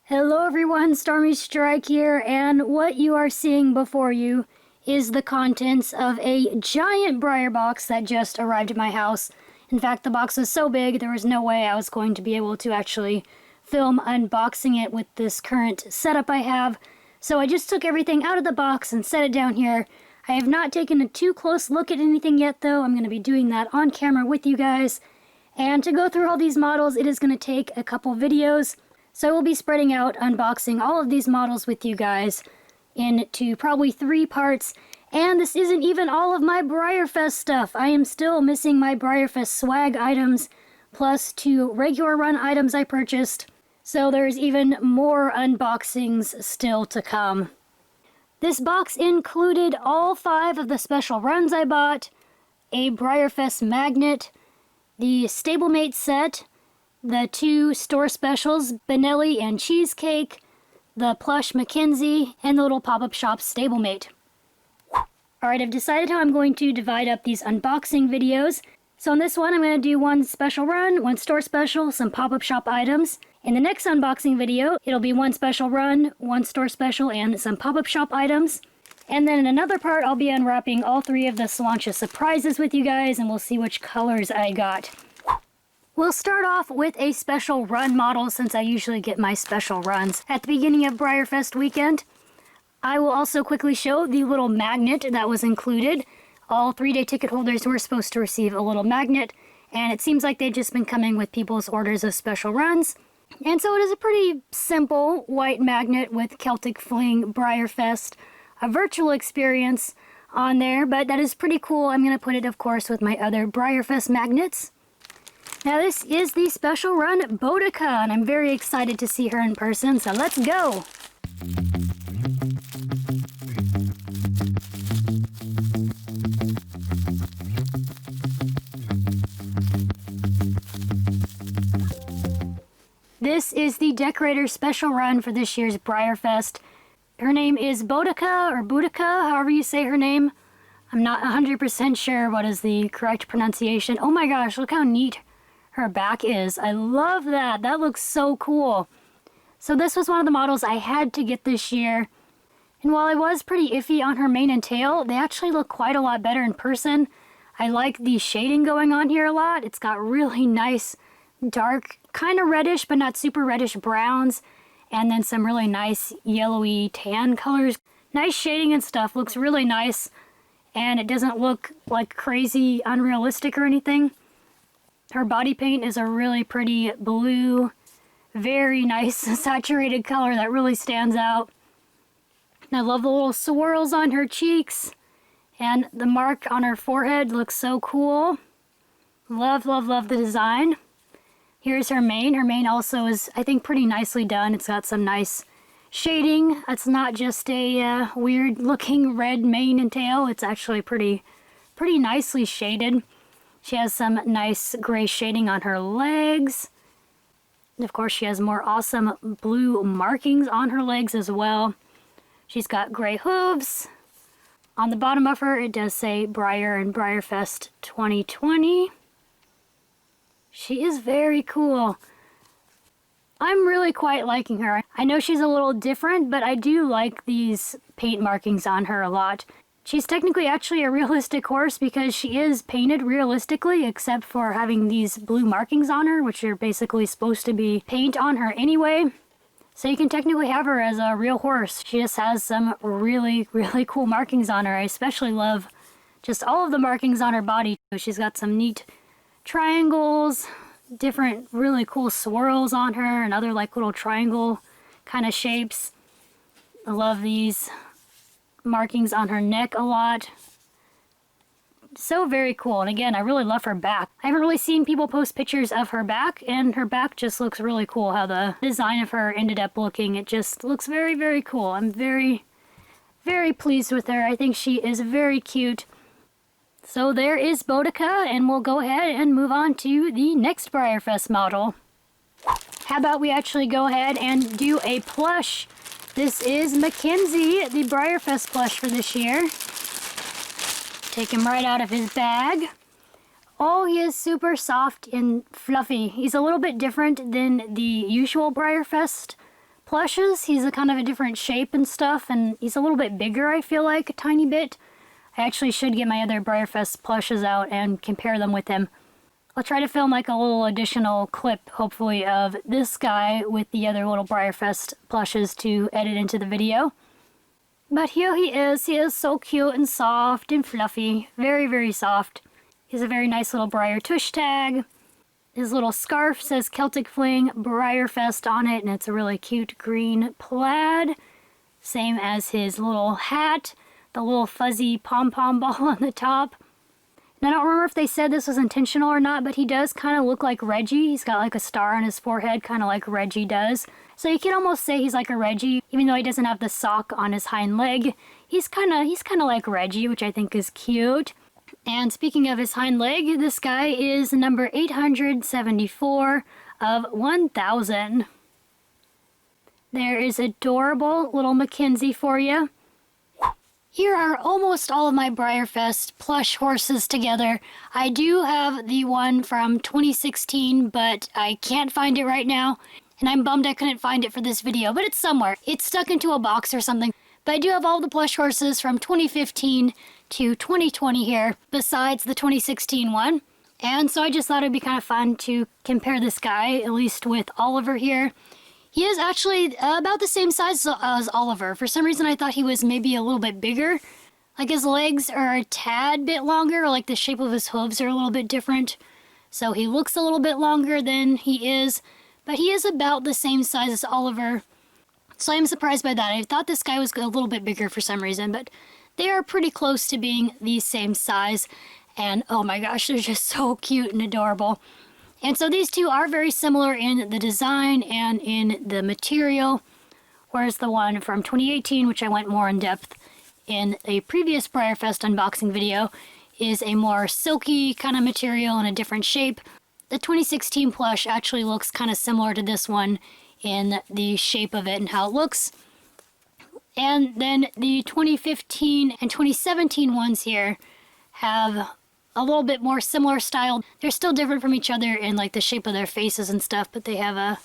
Hello everyone, Stormy Strike here, and what you are seeing before you is the contents of a giant Breyer box that just arrived at my house. In fact, the box was so big there was no way I was going to be able to actually film unboxing it with this current setup I have. So I just took everything out of the box and set it down here. I have not taken a too close look at anything yet though. I'm going to be doing that on camera with you guys. And to go through all these models, it is going to take a couple videos. So I will be spreading out unboxing all of these models with you guys into probably 3 parts. And this isn't even all of my BREYERFEST stuff. I am still missing my BREYERFEST swag items, plus 2 regular run items I purchased. So there's even more unboxings still to come. This box included all 5 of the special runs I bought, a BREYERFEST magnet, the stablemate set, the 2 store specials, Benelli and Cheesecake, the plush Mackenzie, and the little pop-up shop stablemate. Alright, I've decided how I'm going to divide up these unboxing videos. So in this one, I'm going to do 1 special run, 1 store special, some pop-up shop items. In the next unboxing video, it'll be 1 special run, 1 store special, and some pop-up shop items. And then in another part, I'll be unwrapping all 3 of the Slancha surprises with you guys, and we'll see which colors I got. We'll start off with a special run model since I usually get my special runs at the beginning of BREYERFEST weekend. I will also quickly show the little magnet that was included. All 3-day ticket holders were supposed to receive a little magnet, and it seems like they've just been coming with people's orders of special runs. And so it is a pretty simple white magnet with Celtic Fling BREYERFEST, a virtual experience on there, but that is pretty cool. I'm going to put it, of course, with my other BREYERFEST magnets. Now this is the special run Boudica, and I'm very excited to see her in person, so let's go! This is the decorator special run for this year's BREYERFEST. Her name is Boudica, or Boudica, however you say her name. I'm not 100% sure what is the correct pronunciation. Oh my gosh, look how neat her back is. I love that. That looks so cool. So this was one of the models I had to get this year. And while I was pretty iffy on her mane and tail, they actually look quite a lot better in person. I like the shading going on here a lot. It's got really nice, dark, kind of reddish, but not super reddish browns. And then some really nice yellowy tan colors. Nice shading and stuff. Looks really nice. And it doesn't look like crazy unrealistic or anything. Her body paint is a really pretty blue, very nice saturated color that really stands out. And I love the little swirls on her cheeks, and the mark on her forehead looks so cool. Love, love, love the design. Here's her mane. Her mane also is, I think, pretty nicely done. It's got some nice shading. It's not just a weird looking red mane and tail. It's actually pretty nicely shaded. She has some nice gray shading on her legs. And of course, she has more awesome blue markings on her legs as well. She's got gray hooves. On the bottom of her, it does say Breyer and BREYERFEST 2020. She is very cool. I'm really quite liking her. I know she's a little different, but I do like these paint markings on her a lot. She's technically actually a realistic horse because she is painted realistically, except for having these blue markings on her, which are basically supposed to be paint on her anyway. So you can technically have her as a real horse. She just has some really, really cool markings on her. I especially love just all of the markings on her body. She's got some neat triangles, different really cool swirls on her, and other like little triangle kind of shapes. I love these markings on her neck a lot. So very cool. And again, I really love her back. I haven't really seen people post pictures of her back, and her back just looks really cool. How the design of her ended up looking, it just looks very, very cool. I'm very, very pleased with her. I think she is very cute. So there is Boudica, and we'll go ahead and move on to the next BREYERFEST model. How about we actually go ahead and do a plush? This is Mackenzie, the BREYERFEST plush for this year. Take him right out of his bag. Oh, he is super soft and fluffy. He's a little bit different than the usual BREYERFEST plushes. He's a kind of a different shape and stuff, and he's a little bit bigger, I feel like, a tiny bit. I actually should get my other BREYERFEST plushes out and compare them with him. I'll try to film like a little additional clip, hopefully, of this guy with the other little BREYERFEST plushes to edit into the video. But here he is. He is so cute and soft and fluffy. Very, very soft. He's a very nice little Breyer tush tag. His little scarf says Celtic Fling BREYERFEST on it, and it's a really cute green plaid. Same as his little hat, the little fuzzy pom-pom ball on the top. And I don't remember if they said this was intentional or not, but he does kind of look like Reggie. He's got like a star on his forehead, kind of like Reggie does. So you can almost say he's like a Reggie, even though he doesn't have the sock on his hind leg. He's kind of like Reggie, which I think is cute. And speaking of his hind leg, this guy is number 874 of 1,000. There is adorable little Mackenzie for you. Here are almost all of my BREYERFEST plush horses together. I do have the one from 2016, but I can't find it right now. And I'm bummed I couldn't find it for this video, but it's somewhere. It's stuck into a box or something. But I do have all the plush horses from 2015 to 2020 here, besides the 2016 one. And so I just thought it'd be kind of fun to compare this guy, at least with Oliver here. He is actually about the same size as Oliver. For some reason I thought he was maybe a little bit bigger. Like his legs are a tad bit longer, or like the shape of his hooves are a little bit different. So he looks a little bit longer than he is, but he is about the same size as Oliver. So I'm surprised by that. I thought this guy was a little bit bigger for some reason, but they are pretty close to being the same size. And oh my gosh, they're just so cute and adorable. And so these two are very similar in the design and in the material, whereas the one from 2018, which I went more in depth in a previous BREYERFEST unboxing video, is a more silky kind of material and a different shape. The 2016 plush actually looks kind of similar to this one in the shape of it and how it looks. And then the 2015 and 2017 ones here have a little bit more similar style. They're still different from each other in like the shape of their faces and stuff, but they have a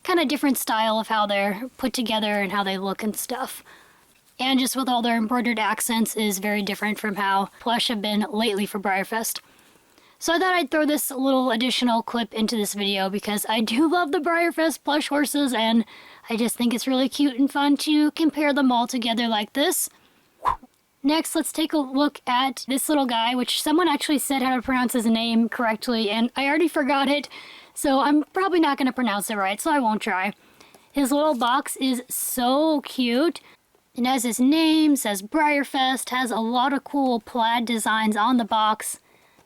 kind of different style of how they're put together and how they look and stuff. And just with all their embroidered accents is very different from how plush have been lately for BREYERFEST. So I thought I'd throw this little additional clip into this video because I do love the BREYERFEST plush horses, and I just think it's really cute and fun to compare them all together like this. Next, let's take a look at this little guy, which someone actually said how to pronounce his name correctly, and I already forgot it, so I'm probably not going to pronounce it right, so I won't try. His little box is so cute. It has his name, says BREYERFEST, has a lot of cool plaid designs on the box.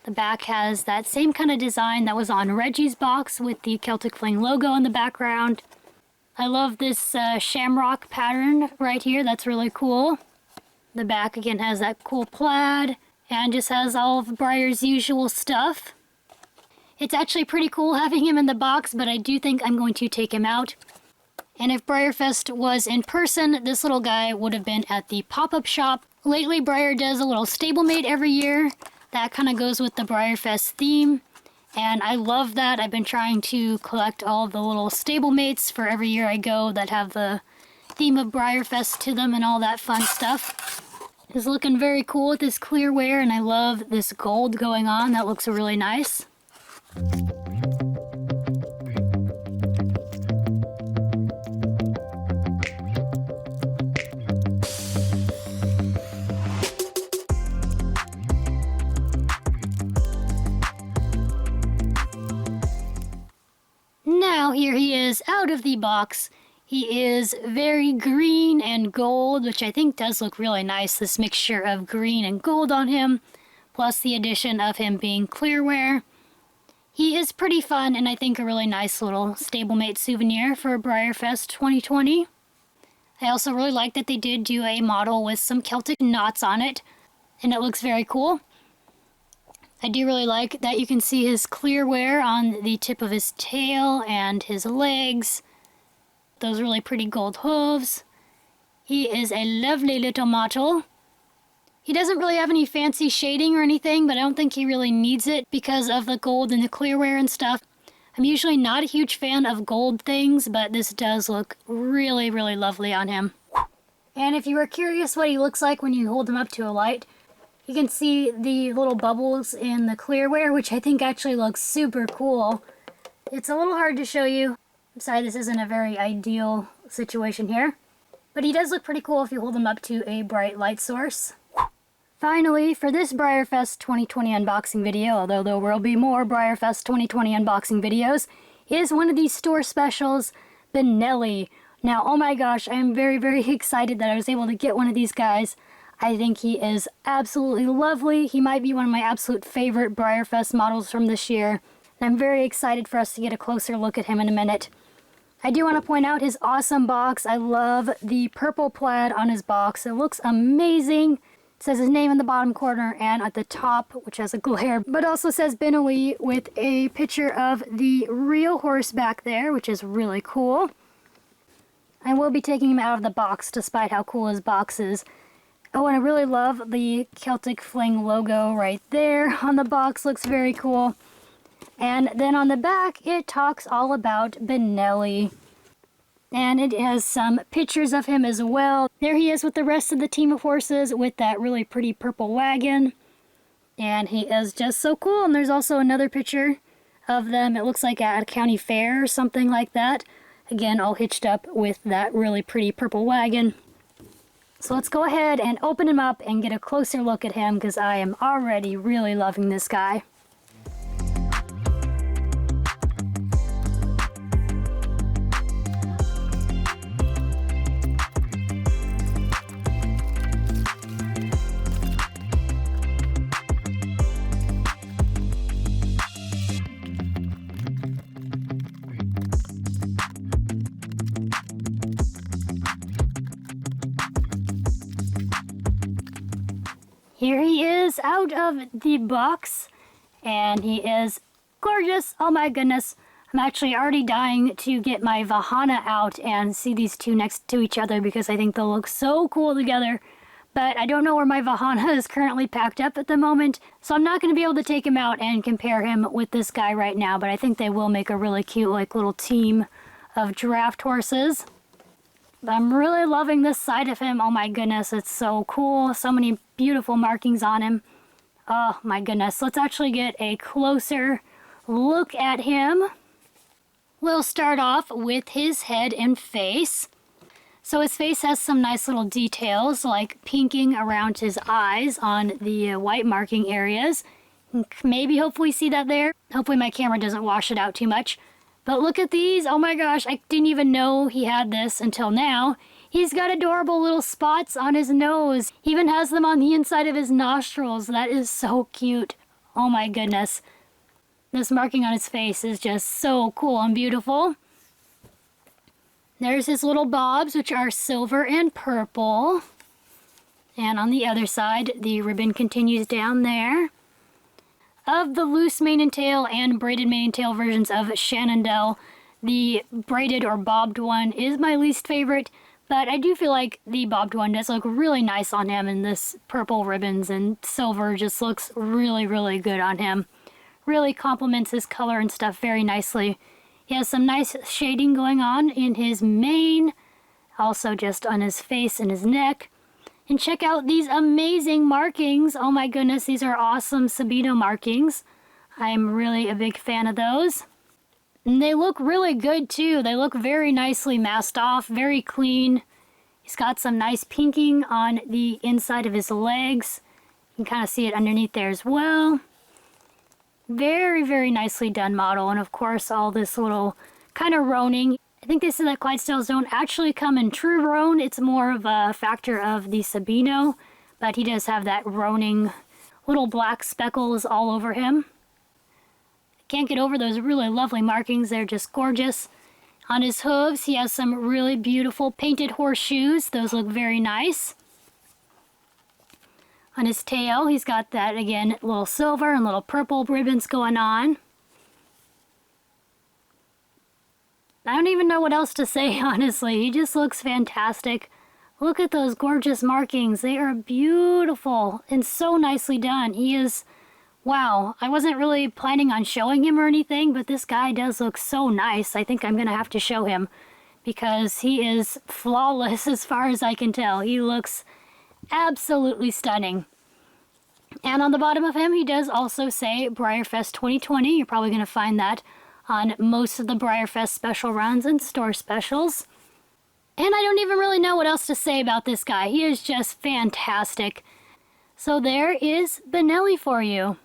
The back has that same kind of design that was on Reggie's box with the Celtic Fling logo in the background. I love this shamrock pattern right here. That's really cool. The back again has that cool plaid and just has all of Breyer's usual stuff. It's actually pretty cool having him in the box, but I do think I'm going to take him out. And if BREYERFEST was in person, this little guy would have been at the pop-up shop. Lately, Breyer does a little stablemate every year. That kind of goes with the BREYERFEST theme, and I love that. I've been trying to collect all of the little stablemates for every year I go that have the theme of BREYERFEST to them and all that fun stuff. It's looking very cool with this clear wear, and I love this gold going on. That looks really nice. Now here he is out of the box. He is very green and gold, which I think does look really nice, this mixture of green and gold on him, plus the addition of him being clear wear. He is pretty fun and I think a really nice little stablemate souvenir for BREYERFEST 2020. I also really like that they did do a model with some Celtic knots on it, and it looks very cool. I do really like that you can see his clear wear on the tip of his tail and his legs. Those really pretty gold hooves. He is a lovely little mottle. He doesn't really have any fancy shading or anything, but I don't think he really needs it because of the gold and the clear wear and stuff. I'm usually not a huge fan of gold things, but this does look really, really lovely on him. And if you were curious what he looks like when you hold him up to a light, you can see the little bubbles in the clearware, which I think actually looks super cool. It's a little hard to show you. I'm sorry, this isn't a very ideal situation here. But he does look pretty cool if you hold him up to a bright light source. Finally, for this BREYERFEST 2020 unboxing video, although there will be more BREYERFEST 2020 unboxing videos, is one of these store specials, Benelli. Now, oh my gosh, I am very, very excited that I was able to get one of these guys. I think he is absolutely lovely. He might be one of my absolute favorite BREYERFEST models from this year. And I'm very excited for us to get a closer look at him in a minute. I do want to point out his awesome box. I love the purple plaid on his box. It looks amazing. It says his name in the bottom corner and at the top, which has a glare, but also says Benelli with a picture of the real horse back there, which is really cool. I will be taking him out of the box despite how cool his box is. Oh, and I really love the Celtic Fling logo right there on the box. Looks very cool. And then on the back, it talks all about Benelli. And it has some pictures of him as well. There he is with the rest of the team of horses with that really pretty purple wagon. And he is just so cool. And there's also another picture of them. It looks like at a county fair or something like that. Again, all hitched up with that really pretty purple wagon. So let's go ahead and open him up and get a closer look at him because I am already really loving this guy. Here he is out of the box, and he is gorgeous. Oh my goodness. I'm actually already dying to get my Vahana out and see these two next to each other because I think they'll look so cool together. But I don't know where my Vahana is currently packed up at the moment, so I'm not going to be able to take him out and compare him with this guy right now, but I think they will make a really cute like little team of draft horses. I'm really loving this side of him. Oh my goodness, it's so cool. So many beautiful markings on him. Oh my goodness. Let's actually get a closer look at him. We'll start off with his head and face. So his face has some nice little details like pinking around his eyes on the white marking areas. Maybe hopefully see that there. Hopefully my camera doesn't wash it out too much. But look at these. Oh my gosh, I didn't even know he had this until now. He's got adorable little spots on his nose. He even has them on the inside of his nostrils. That is so cute. Oh my goodness. This marking on his face is just so cool and beautiful. There's his little bobs, which are silver and purple. And on the other side, the ribbon continues down there. Of the loose mane and tail and braided mane and tail versions of Shenandoah, the braided or bobbed one is my least favorite, but I do feel like the bobbed one does look really nice on him, and this purple ribbons and silver just looks really, really good on him. Really complements his color and stuff very nicely. He has some nice shading going on in his mane, also just on his face and his neck. And check out these amazing markings. Oh my goodness, these are awesome Sabino markings. I am really a big fan of those. And they look really good too. They look very nicely masked off, very clean. He's got some nice pinking on the inside of his legs. You can kind of see it underneath there as well. Very, very nicely done model. And of course, all this little kind of roaning. I think they said that Clydesdales don't actually come in true roan. It's more of a factor of the Sabino, but he does have that roaning little black speckles all over him. Can't get over those really lovely markings. They're just gorgeous. On his hooves, he has some really beautiful painted horseshoes. Those look very nice. On his tail, he's got that, again, little silver and little purple ribbons going on. I don't even know what else to say, honestly. He just looks fantastic. Look at those gorgeous markings. They are beautiful and so nicely done. He is Wow, I wasn't really planning on showing him or anything, but this guy does look so nice. I think I'm gonna have to show him because he is flawless as far as I can tell. He looks absolutely stunning. And on the bottom of him, he does also say BREYERFEST 2020. You're probably gonna find that on most of the BREYERFEST special runs and store specials. And I don't even really know what else to say about this guy. He is just fantastic. So there is Benelli for you.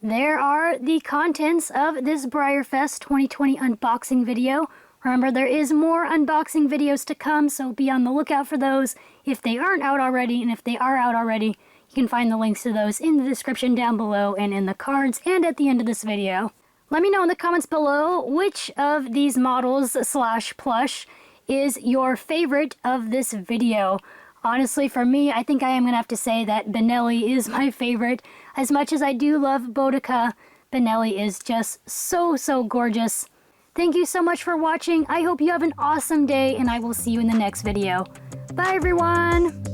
There are the contents of this BREYERFEST 2020 unboxing video. Remember, there is more unboxing videos to come, so be on the lookout for those if they aren't out already, and if they are out already, you can find the links to those in the description down below and in the cards and at the end of this video. Let me know in the comments below which of these models / plush is your favorite of this video. Honestly, for me, I think I am going to have to say that Benelli is my favorite. As much as I do love Boudica, Benelli is just so, so gorgeous. Thank you so much for watching. I hope you have an awesome day, and I will see you in the next video. Bye, everyone!